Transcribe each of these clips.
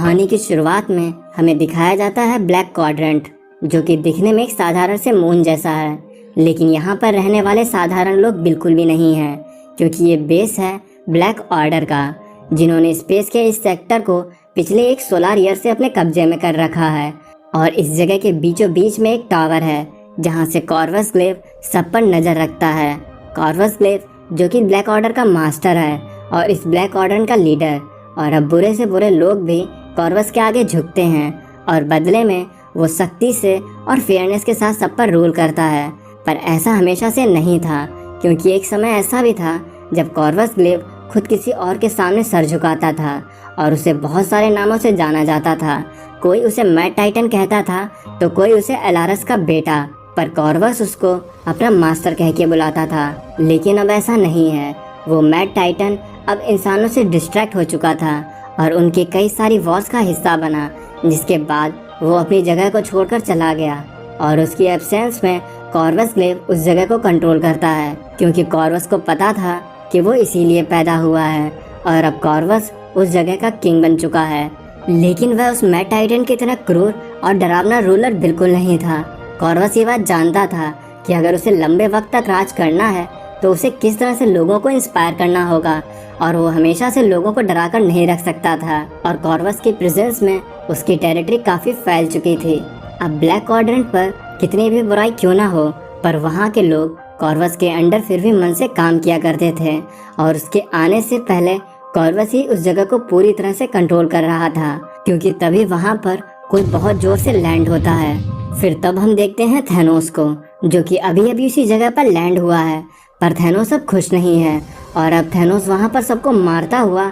कहानी की शुरुआत में हमें दिखाया जाता है ब्लैक क्वाड्रेंट, जो कि दिखने में एक साधारण से मून जैसा है। लेकिन यहाँ पर रहने वाले साधारण लोग बिल्कुल भी नहीं हैं, क्योंकि ये बेस है ब्लैक ऑर्डर का, जिन्होंने स्पेस के इस सेक्टर को पिछले एक सोलर ईयर से अपने कब्जे में कर रखा है। और इस जगह के बीचों बीच में एक टावर है, जहाँ से कॉर्वस ग्लेव सब पर नज़र रखता है। कॉर्वस ग्लेव जो कि ब्लैक ऑर्डर का मास्टर है और इस ब्लैक ऑर्डर का लीडर। और अब बुरे से बुरे लोग भी कॉर्वस के आगे झुकते हैं और बदले में वो सख्ती से और फेयरनेस के साथ सब पर रूल करता है। पर ऐसा हमेशा से नहीं था, क्योंकि एक समय ऐसा भी था जब कॉर्वस ग्लेव खुद किसी और के सामने सर झुकाता था और उसे बहुत सारे नामों से जाना जाता था। कोई उसे मैड टाइटन कहता था तो कोई उसे एलारस का बेटा, पर कॉर्वस उसको अपना मास्टर कह के बुलाता था। लेकिन अब ऐसा नहीं है। वो मैड टाइटन अब इंसानों से डिस्ट्रैक्ट हो चुका था और उनकी कई सारी वॉर्स का हिस्सा बना, जिसके बाद वो अपनी जगह को छोड़कर चला गया। और उसकी एब्सेंस में कॉर्वस ग्लेव उस जगह को कंट्रोल करता है, क्योंकि कॉर्वस को पता था कि वो इसीलिए पैदा हुआ है और अब कॉर्वस उस जगह का किंग बन चुका है। लेकिन वह उस मैड टाइटन की तरह क्रूर और डरावना रूलर बिल्कुल नहीं था। कॉर्वस ये बात जानता था कि अगर उसे लंबे वक्त तक राज करना है तो उसे किस तरह से लोगों को इंस्पायर करना होगा, और वो हमेशा से लोगों को डराकर नहीं रख सकता था। और कॉर्वस की प्रेजेंस में उसकी टेरिटरी काफ़ी फैल चुकी थी। अब ब्लैक क्वाड्रेंट पर कितनी भी बुराई क्यों ना हो, पर वहाँ के लोग कॉर्वस के अंडर फिर भी मन से काम किया करते थे। और उसके आने से पहले कॉर्वस ही उस जगह को पूरी तरह से कंट्रोल कर रहा था, क्योंकि तभी वहाँ पर कोई बहुत जोर से लैंड होता है। फिर तब हम देखते हैं थैनोस को, जो कि अभी अभी उसी जगह पर लैंड हुआ है। पर थैनोस अब खुश नहीं है और अब थैनोस वहाँ पर सबको मारता हुआ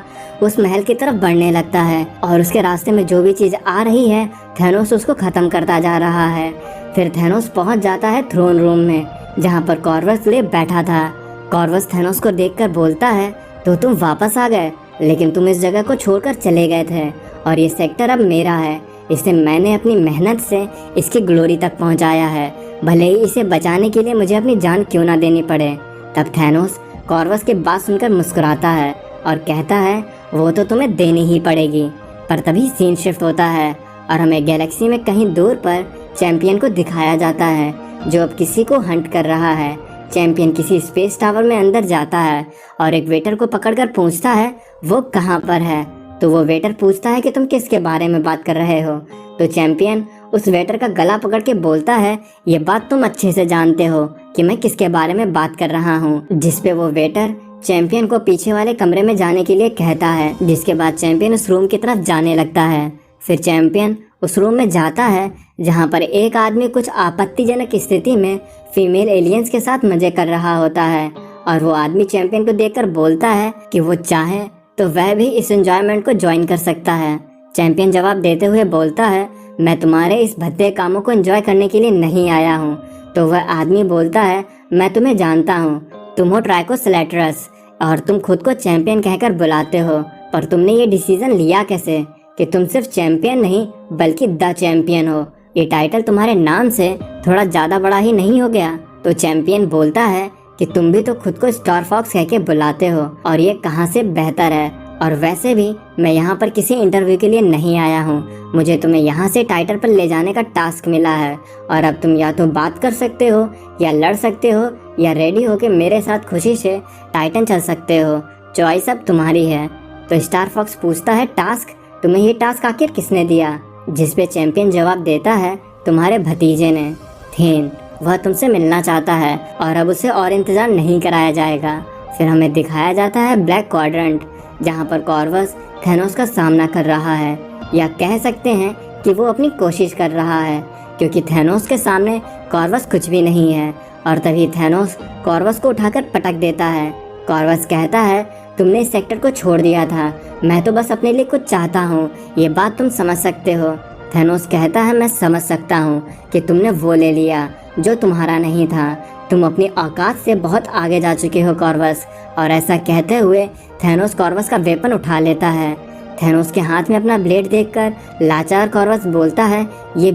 उस महल की तरफ बढ़ने लगता है। और उसके रास्ते में जो भी चीज़ आ रही है थैनोस उसको ख़त्म करता जा रहा है। फिर थैनोस पहुँच जाता है थ्रोन रूम में, जहाँ पर कॉर्वस ग्लेव बैठा था। कॉर्वस थैनोस को देखकर बोलता है, तो तुम वापस आ गए, लेकिन तुम इस जगह को छोड़कर चले गए थे और ये सेक्टर अब मेरा है। इसे मैंने अपनी मेहनत से इसकी ग्लोरी तक पहुंचाया है, भले ही इसे बचाने के लिए मुझे अपनी जान क्यों ना देनी पड़े। तब थैनोस कॉर्वस की बात सुनकर मुस्कुराता है और कहता है, वो तो तुम्हें देनी ही पड़ेगी। पर तभी सीन शिफ्ट होता है और हमें गैलेक्सी में कहीं दूर पर चैंपियन को दिखाया जाता है, जो अब किसी को हंट कर रहा है। चैंपियन किसी स्पेस टावर में अंदर जाता है और एक वेटर को पकड़कर पूछता है वो कहाँ पर है। तो वो वेटर पूछता है कि तुम किसके बारे में बात कर रहे हो। तो चैंपियन उस वेटर का गला पकड़ के बोलता है, ये बात तुम अच्छे से जानते हो कि मैं किसके बारे में बात कर रहा हूँ। जिसपे वो वेटर चैंपियन को पीछे वाले कमरे में जाने के लिए कहता है, जिसके बाद चैंपियन उस रूम की तरफ जाने लगता है। फिर चैंपियन उस रूम में जाता है जहाँ पर एक आदमी कुछ आपत्तिजनक स्थिति में फीमेल एलियंस के साथ मजे कर रहा होता है। और वो आदमी चैंपियन को देखकर बोलता है कि वो चाहे तो वह भी इस एंजॉयमेंट को ज्वाइन कर सकता है। चैंपियन जवाब देते हुए बोलता है, मैं तुम्हारे इस भद्दे कामों को एंजॉय करने के लिए नहीं आया हूँ। तो वह आदमी बोलता है, मैं तुम्हें जानता हूँ, तुम हो ट्राइकोस्लेटरस और तुम खुद को चैंपियन कहकर बुलाते हो। पर तुमने ये डिसीजन लिया कैसे कि तुम सिर्फ चैंपियन नहीं बल्कि द चैंपियन हो? ये टाइटल तुम्हारे नाम से थोड़ा ज़्यादा बड़ा ही नहीं हो गया? तो चैंपियन बोलता है कि तुम भी तो खुद को स्टार फॉक्स कह के बुलाते हो और ये कहाँ से बेहतर है। और वैसे भी मैं यहाँ पर किसी इंटरव्यू के लिए नहीं आया हूँ, मुझे तुम्हें यहाँ से टाइटल पर ले जाने का टास्क मिला है। और अब तुम या तो बात कर सकते हो या लड़ सकते हो या रेडी हो के मेरे साथ खुशी से टाइटन चल सकते हो। चॉइस अब तुम्हारी है। तो स्टार फॉक्स पूछता है, टास्क? तुम्हें ये टास्क आखिर किसने दिया? जिसपे चैंपियन जवाब देता है, तुम्हारे भतीजे ने, थेन। वह तुमसे मिलना चाहता है और अब उसे और इंतजार नहीं कराया जाएगा। फिर हमें दिखाया जाता है ब्लैक क्वाड्रेंट, जहाँ पर कॉर्वस थैनोस का सामना कर रहा है, या कह सकते हैं कि वो अपनी कोशिश कर रहा है, क्योंकि थैनोस के सामने कॉर्वस कुछ भी नहीं है। और तभी थैनोस कॉर्वस को उठाकर पटक देता है। कॉर्वस कहता है, तुमने इस सेक्टर को छोड़ दिया था, मैं तो बस अपने लिए कुछ चाहता हूँ, ये बात तुम समझ सकते हो। थैनोस कहता है, मैं समझ सकता हूँ कि तुमने वो ले लिया जो तुम्हारा नहीं था, तुम अपनी औकात से बहुत आगे जा चुके हो कॉर्वस। और ऐसा कहते हुए थैनोस कॉर्वस का वेपन उठा लेता है। थैनोस के हाथ में अपना ब्लेड देखकर लाचार कॉर्वस बोलता है, ये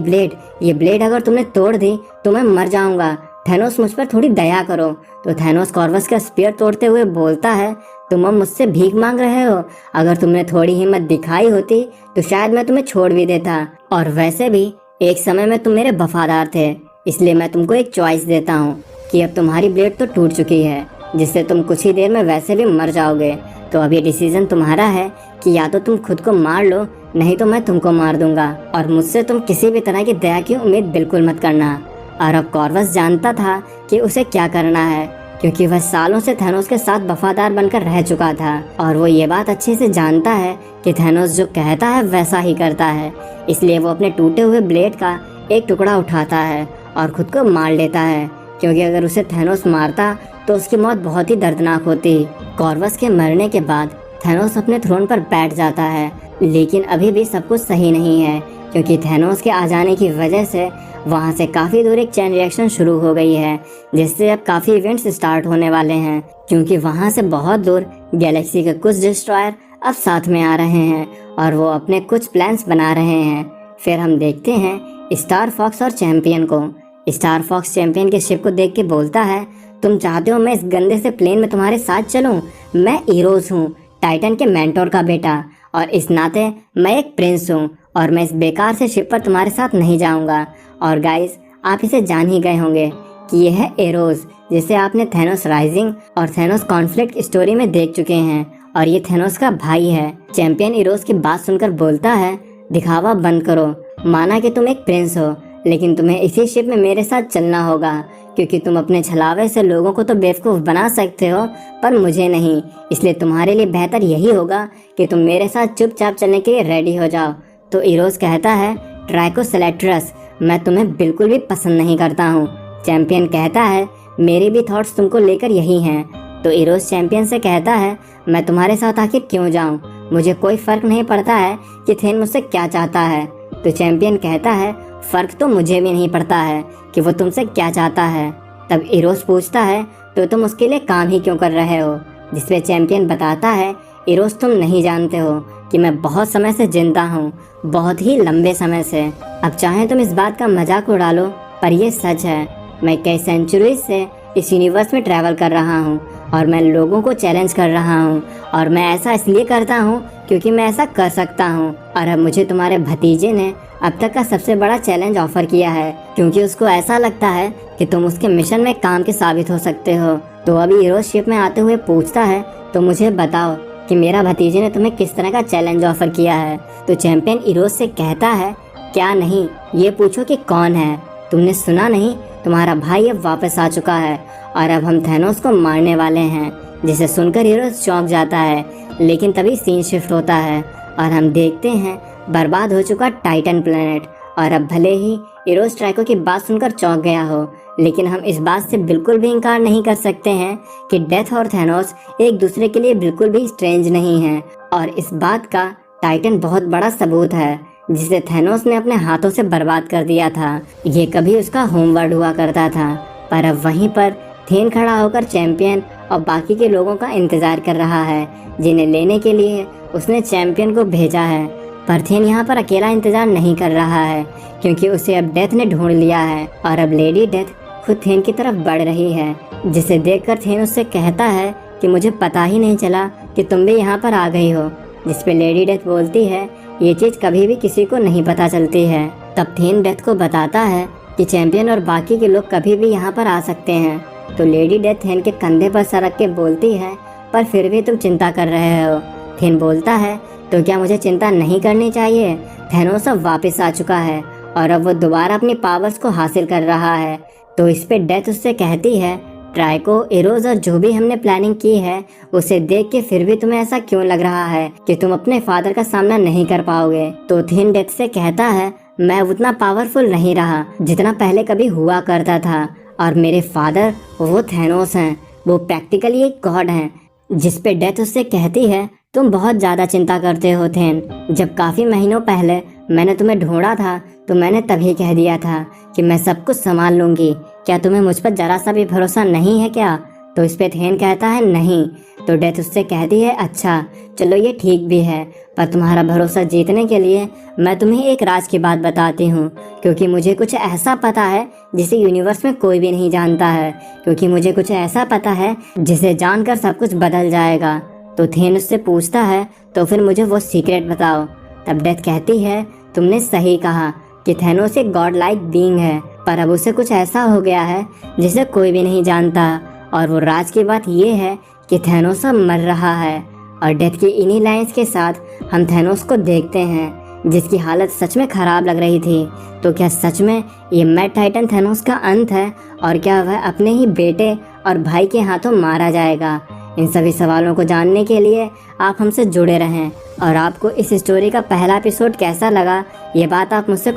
ब्लेड अगर तुमने तोड़ दी तो मैं मर जाऊंगा। थैनोस मुझ पर थोड़ी दया करो। तो थैनोस कॉर्वस का स्पीयर तोड़ते हुए बोलता है, तुम अब मुझसे भीख मांग रहे हो? अगर तुमने थोड़ी हिम्मत दिखाई होती तो शायद मैं तुम्हें छोड़ भी देता। और वैसे भी एक समय में तुम मेरे वफादार थे, इसलिए मैं तुमको एक चॉइस देता हूँ कि अब तुम्हारी ब्लेड तो टूट चुकी है, जिससे तुम कुछ ही देर में वैसे भी मर जाओगे। तो अब ये डिसीजन तुम्हारा है कि या तो तुम खुद को मार लो, नहीं तो मैं तुमको मार दूंगा। और मुझसे तुम किसी भी तरह की दया की उम्मीद बिल्कुल मत करना। और अब कॉर्वस जानता था कि उसे क्या करना है, क्योंकि वह सालों से थैनोस के साथ वफादार बनकर रह चुका था और वो ये बात अच्छे से जानता है कि थैनोस जो कहता है वैसा ही करता है। इसलिए वो अपने टूटे हुए ब्लेड का एक टुकड़ा उठाता है और खुद को मार लेता है, क्योंकि अगर उसे थैनोस मारता तो उसकी मौत बहुत ही दर्दनाक होती। कॉर्वस के मरने के बाद थैनोस अपने थ्रोन पर बैठ जाता है, लेकिन अभी भी सब कुछ सही नहीं है, क्योंकि थैनोस के आ जाने की वजह से वहाँ से काफ़ी दूर एक चैन रिएक्शन शुरू हो गई है, जिससे अब काफ़ी इवेंट्स स्टार्ट होने वाले हैं, क्योंकि वहाँ से बहुत दूर गैलेक्सी के कुछ डिस्ट्रॉयर अब साथ में आ रहे हैं और वो अपने कुछ प्लान्स बना रहे हैं। फिर हम देखते हैं स्टार फॉक्स और चैंपियन को। स्टार फॉक्स चैंपियन के शिप को देख के बोलता है, तुम चाहते हो मैं इस गंदे से प्लेन में तुम्हारे साथ चलूं? मैं इरोस हूँ, टाइटन के मेंटोर का बेटा, और इस नाते मैं एक प्रिंस हूँ और मैं इस बेकार से शिप पर तुम्हारे साथ नहीं जाऊंगा। और गाइस, आप इसे जान ही गए होंगे कि यह है एरोस, जिसे आपने थैनोस राइजिंग और थैनोस कॉन्फ्लिक्ट स्टोरी में देख चुके हैं, और ये थैनोस का भाई है। चैंपियन इरोस की बात सुनकर बोलता है, दिखावा बंद करो। माना कि तुम एक प्रिंस हो, लेकिन तुम्हें इसी शिप में मेरे साथ चलना होगा, क्योंकि तुम अपने छलावे से लोगों को तो बेवकूफ़ बना सकते हो पर मुझे नहीं। इसलिए तुम्हारे लिए बेहतर यही होगा कि तुम मेरे साथ चुपचाप चलने के लिए रेडी हो जाओ। तो इरोस कहता है, ट्राइकोसेलेट्रस, मैं तुम्हें बिल्कुल भी पसंद नहीं करता हूँ। चैंपियन कहता है, मेरे भी थॉट्स तुमको लेकर यही हैं। तो इरोस चैंपियन से कहता है, मैं तुम्हारे साथ आखिर क्यों जाऊँ? मुझे कोई फ़र्क नहीं पड़ता है कि थेन मुझसे क्या चाहता है। तो चैंपियन कहता है, फ़र्क तो मुझे भी नहीं पड़ता है कि वो तुमसे क्या चाहता है। तब इरोस पूछता है, तो तुम उसके लिए काम ही क्यों कर रहे हो? जिसपे चैंपियन बताता है, इरोस तुम नहीं जानते हो कि मैं बहुत समय से जिंदा हूँ, बहुत ही लंबे समय से। अब चाहे तुम इस बात का मजाक उड़ा लो, पर ये सच है। मैं कई सेंचुरीज से इस यूनिवर्स में ट्रैवल कर रहा हूँ और मैं लोगों को चैलेंज कर रहा हूँ, और मैं ऐसा इसलिए करता हूँ क्योंकि मैं ऐसा कर सकता हूँ। और अब मुझे तुम्हारे भतीजे ने अब तक का सबसे बड़ा चैलेंज ऑफर किया है, क्योंकि उसको ऐसा लगता है कि तुम उसके मिशन में काम के साबित हो सकते हो। तो अभी इरोस शिप में आते हुए पूछता है, तो मुझे बताओ कि मेरा भतीजे ने तुम्हें किस तरह का चैलेंज ऑफर किया है। तो चैंपियन इरोस से कहता है, क्या नहीं, ये पूछो कि कौन है। तुमने सुना नहीं, तुम्हारा भाई अब वापस आ चुका है और अब हम थैनोस को मारने वाले हैं। जिसे सुनकर इरोस चौंक जाता है, लेकिन तभी सीन शिफ्ट होता है और हम देखते हैं बर्बाद हो चुका टाइटन प्लेनेट। और अब भले ही इरोस ट्राइको की बात सुनकर चौंक गया हो, लेकिन हम इस बात से बिल्कुल भी इनकार नहीं कर सकते हैं कि डेथ और थैनोस एक दूसरे के लिए बिल्कुल भी स्ट्रेंज नहीं है। और इस बात का टाइटन बहुत बड़ा सबूत है, जिसे थैनोस ने अपने हाथों से बर्बाद कर दिया था। ये कभी उसका होमवर्ड हुआ करता था, पर अब वहीं पर थेन खड़ा होकर चैंपियन और बाकी के लोगों का इंतजार कर रहा है, जिन्हें लेने के लिए उसने चैंपियन को भेजा है। पर थेन यहाँ पर अकेला इंतजार नहीं कर रहा है, क्योंकि उसे अब डेथ ने ढूंढ लिया है और अब लेडी डेथ खुद थेन की तरफ बढ़ रही है, जिसे देखकर थेन उससे कहता है कि मुझे पता ही नहीं चला कि तुम भी यहाँ पर आ गई हो। जिसपे लेडी डेथ बोलती है, ये चीज़ कभी भी किसी को नहीं पता चलती है। तब थेन डेथ को बताता है कि चैंपियन और बाकी के लोग कभी भी यहाँ पर आ सकते हैं। तो लेडी डेथ थेन के कंधे पर सरक के बोलती है, पर फिर भी तुम चिंता कर रहे हो। थेन बोलता है, तो क्या मुझे चिंता नहीं करनी चाहिए? थैनोस अब वापस आ चुका है और अब वो दोबारा अपनी पावर्स को हासिल कर रहा है। तो इस पे डेथ उससे कहती है, ट्राइको, इरोस और जो भी हमने प्लानिंग की है उसे देख के फिर भी तुम्हें ऐसा क्यों लग रहा है कि तुम अपने फादर का सामना नहीं कर पाओगे? तो थेन डेथ से कहता है, मैं उतना पावरफुल नहीं रहा जितना पहले कभी हुआ करता था, और मेरे फादर वो थैनोस हैं, वो प्रैक्टिकली एक गॉड हैं। जिस पे डेथ उससे कहती है, तुम बहुत ज़्यादा चिंता करते हो थेन। जब काफ़ी महीनों पहले मैंने तुम्हें ढूंढा था तो मैंने तभी कह दिया था कि मैं सब कुछ संभाल लूँगी। क्या तुम्हें मुझ पर ज़रा सा भी भरोसा नहीं है क्या? तो इस पे थेन कहता है, नहीं। तो डेथ उससे कहती है, अच्छा चलो ये ठीक भी है, पर तुम्हारा भरोसा जीतने के लिए मैं तुम्हें एक राज की बात बताती हूँ, क्योंकि मुझे कुछ ऐसा पता है जिसे यूनिवर्स में कोई भी नहीं जानता है, क्योंकि मुझे कुछ ऐसा पता है जिसे जानकर सब कुछ बदल जाएगा। तो थेन उससे पूछता है तो फिर मुझे वो सीक्रेट बताओ। तब डेथ कहती है तुमने सही कहा कि थेनोस एक गॉड लाइक बीइंग है, पर अब उसे कुछ ऐसा हो गया है जिसे कोई भी नहीं जानता। और वो राज की बात ये है कि थेनोस अब मर रहा है। और डेथ की इन्हीं लाइंस के साथ हम थेनोस को देखते हैं जिसकी हालत सच में खराब लग रही थी। तो क्या सच में ये मैड टाइटन थेनोस का अंत है, और क्या वह अपने ही बेटे और भाई के हाथों मारा जाएगा? इन सभी सवालों को जानने के लिए आप हमसे जुड़े रहें। और आपको इस स्टोरी का पहला एपिसोड कैसा लगा, ये बात आप मुझसे